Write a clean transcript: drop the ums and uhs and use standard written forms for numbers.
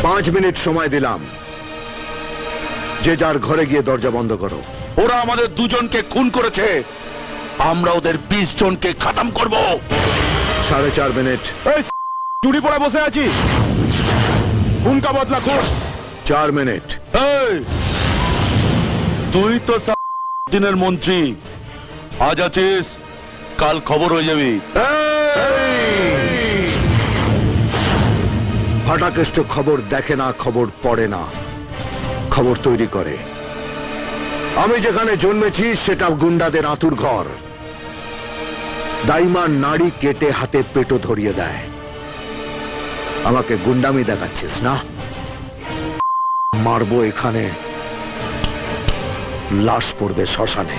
5 minute সময় দিলাম, যে যার ঘরে গিয়ে দরজা বন্ধ করো। ওরা আমাদের দুজনকে খুন করেছে, আমরা ওদের 20 জনকে খতম করব। 4.5 মিনিট। চুরি পড়ে বসে আছি, খুনকা বদলা কর। 4 মিনিট। এই, তুই তো দিনের মন্ত্রী, আজ আছিস, কাল খবর হয়ে যাবি। ফাটাকেষ্ট খবর দেখে না, খবর পড়ে না, খবর তৈরি করে। আমি যেখানে জন্মেছি সেটা গুন্ডাদের আতুর ঘর। দাইমা নাড়ি কেটে হাতে পেটো ধরিয়ে দেয়। আমাকে গুন্ডামি দেখাচ্ছিস না? মারবো এখানে, লাশ পড়বে শ্মশানে।